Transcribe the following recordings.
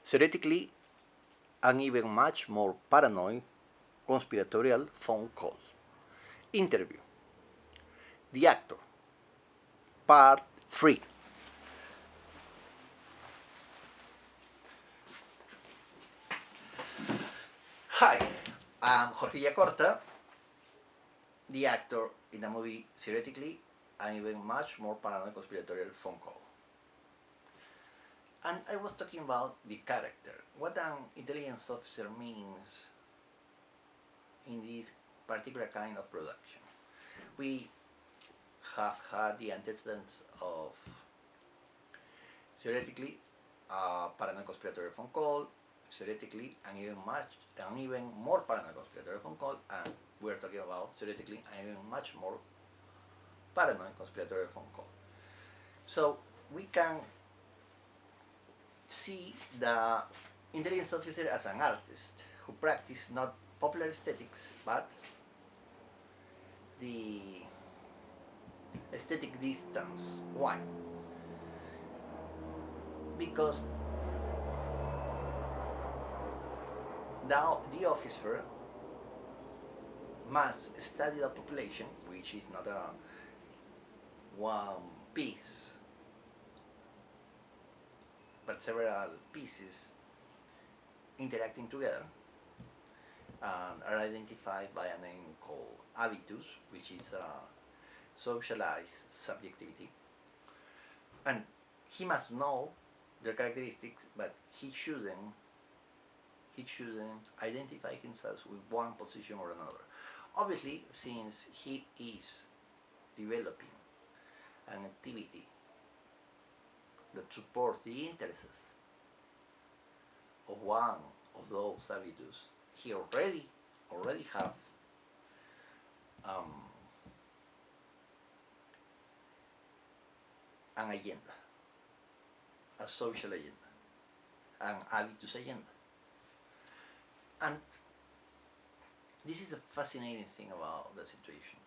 theoretically, and even much more paranoid conspiratorial phone calls. Interview. The Actor, Part 3. Hi, I'm Jorge Yacorta, the actor in the movie Theoretically, and even much more paranoid conspiratorial phone call. And I was talking about the character, what an intelligence officer means in this particular kind of production. We have had the antecedents of Theoretically, paranoid conspiratorial phone call, Theoretically, and even more paranoid conspiratorial phone call, and we're talking about Theoretically and even much more paranoid conspiratorial phone call. So we can see the intelligence officer as an artist who practices not popular aesthetics but the aesthetic distance. Why? Because the officer must study the population, which is not a one piece but several pieces interacting together, and are identified by a name called habitus, which is a socialized subjectivity. And he must know their characteristics, but he shouldn't identify himself with one position or another. Obviously, since he is developing an activity that supports the interests of one of those habitus, he already have an agenda, a social agenda, an habitus agenda. And this is a fascinating thing about the situation.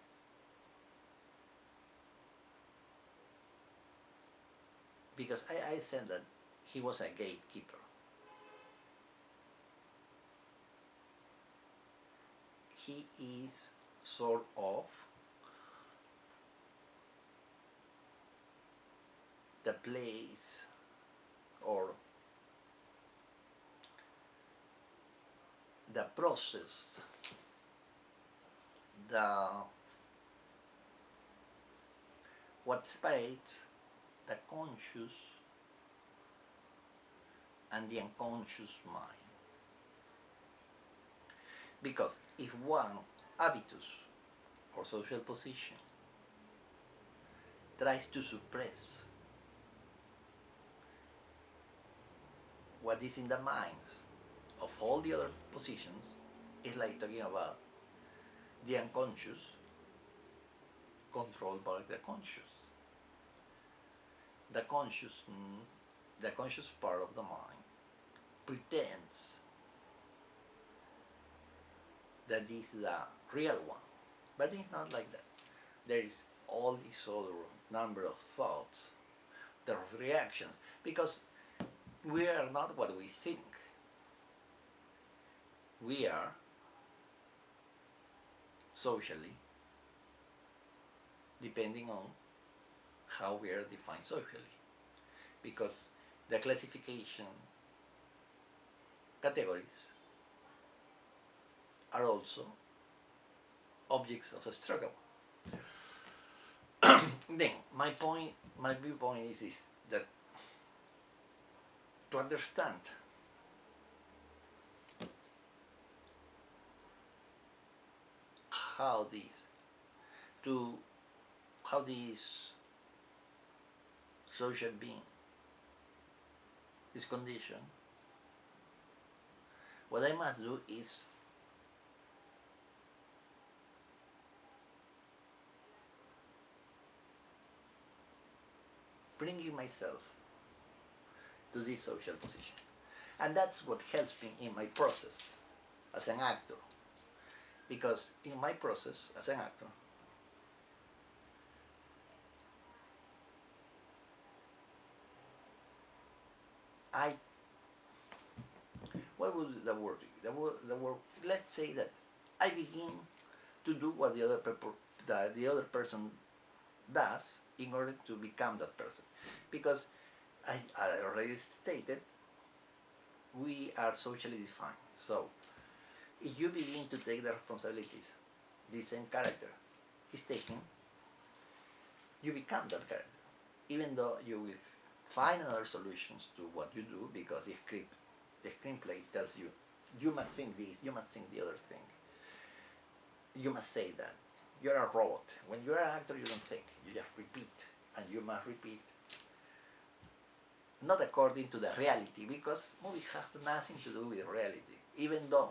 Because I said that he was a gatekeeper. He is sort of the place or the process, what separates the conscious and the unconscious mind. Because if one habitus or social position tries to suppress what is in the minds of all the other positions, it's like talking about the unconscious controlled by the conscious. The conscious part of the mind pretends that this is the real one, but it's not like that. There is all this other number of thoughts, there are reactions, because we are not what we think. We are socially, depending on how we are defined socially, because the classification categories are also objects of a struggle. Then my viewpoint is that to understand how this social being is conditioned, what I must do is bringing myself to this social position. And that's what helps me in my process as an actor. Because in my process as an actor, I what would the word be? The word, let's say that I begin to do what the other person does in order to become that person. Because I already stated, we are socially defined. So if you begin to take the responsibilities the same character is taking, you become that character. Even though you will find other solutions to what you do, because the screenplay tells you, you must think this, you must think the other thing, you must say that. You're a robot. When you're an actor, you don't think, you just repeat, and you must repeat not according to the reality, because movies have nothing to do with reality, even though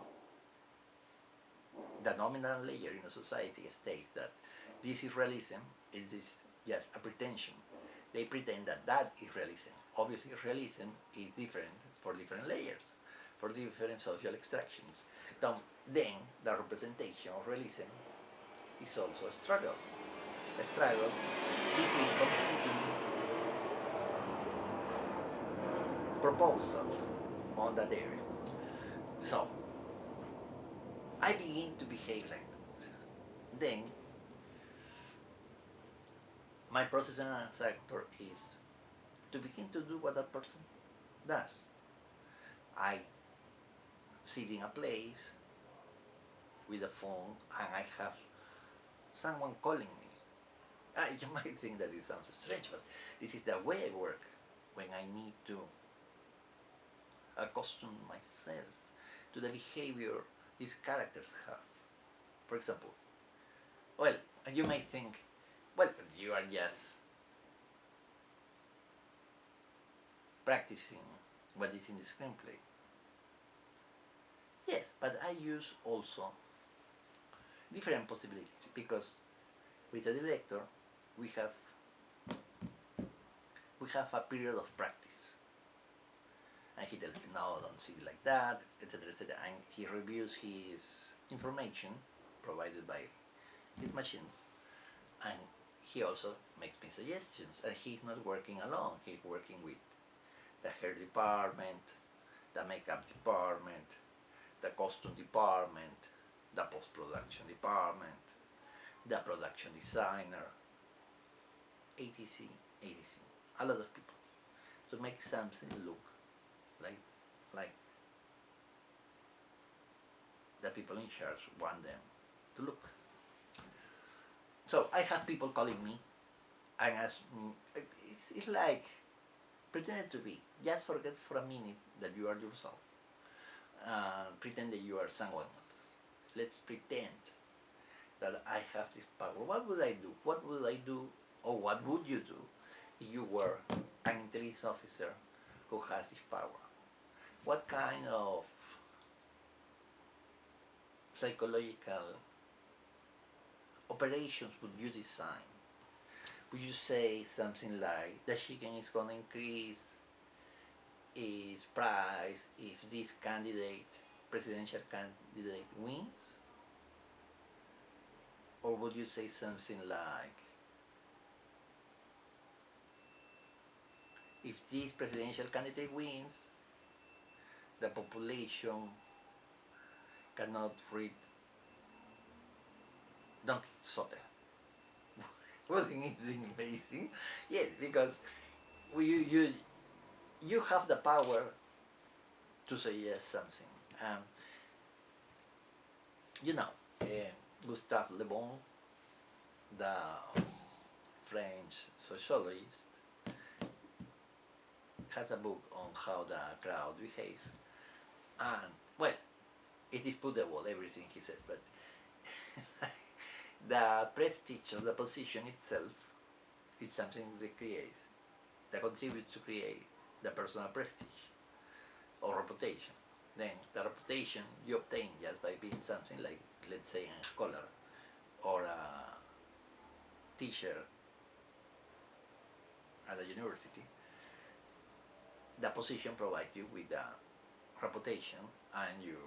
the nominal layer in a society states that this is realism, it is just a pretension. They pretend that that is realism. Obviously, realism is different for different layers, for different social extractions. Then the representation of realism is also a struggle between competing proposals on that area. So I begin to behave like that. Then my process as an actor is to begin to do what that person does. I sit in a place with a phone and I have someone calling me. You might think that it sounds strange, but this is the way I work when I need to accustom myself to the behavior these characters have. For example, well, you might think, well, you are just practicing what is in the screenplay. Yes, but I use also different possibilities, because with a director we have a period of practice, and he tells me, no, don't see it like that, etc., etc., and he reviews his information provided by his machines, and he also makes me suggestions, and he's not working alone, he's working with the hair department, the makeup department, the costume department, the post-production department, the production designer, etc., etc. A lot of people to make something look like the people in charge want them to look. So I have people calling me and ask me, it's like pretend to be, just forget for a minute that you are yourself. Pretend that you are someone else. Let's pretend that I have this power. What would I do? What would I do, or what would you do if you were an intelligence officer who has this power? What kind of psychological operations would you design? Would you say something like the chicken is going to increase its price if this presidential candidate wins? Or would you say something like, if this presidential candidate wins, the population cannot read Don Quixote? Wasn't it amazing? Yes, because you have the power to suggest something. You know, Gustave Le Bon, the French sociologist, has a book on how the crowd behave. And, well, it is putable, everything he says, but the prestige of the position itself is something that contributes to create the personal prestige or reputation. Then the reputation you obtain just by being something like, let's say, a scholar or a teacher at a university. The position provides you with the reputation, and your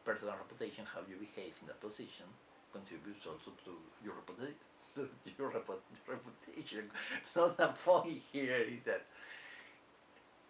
personal reputation, how you behave in that position, contributes also to your reputation. So the point here is that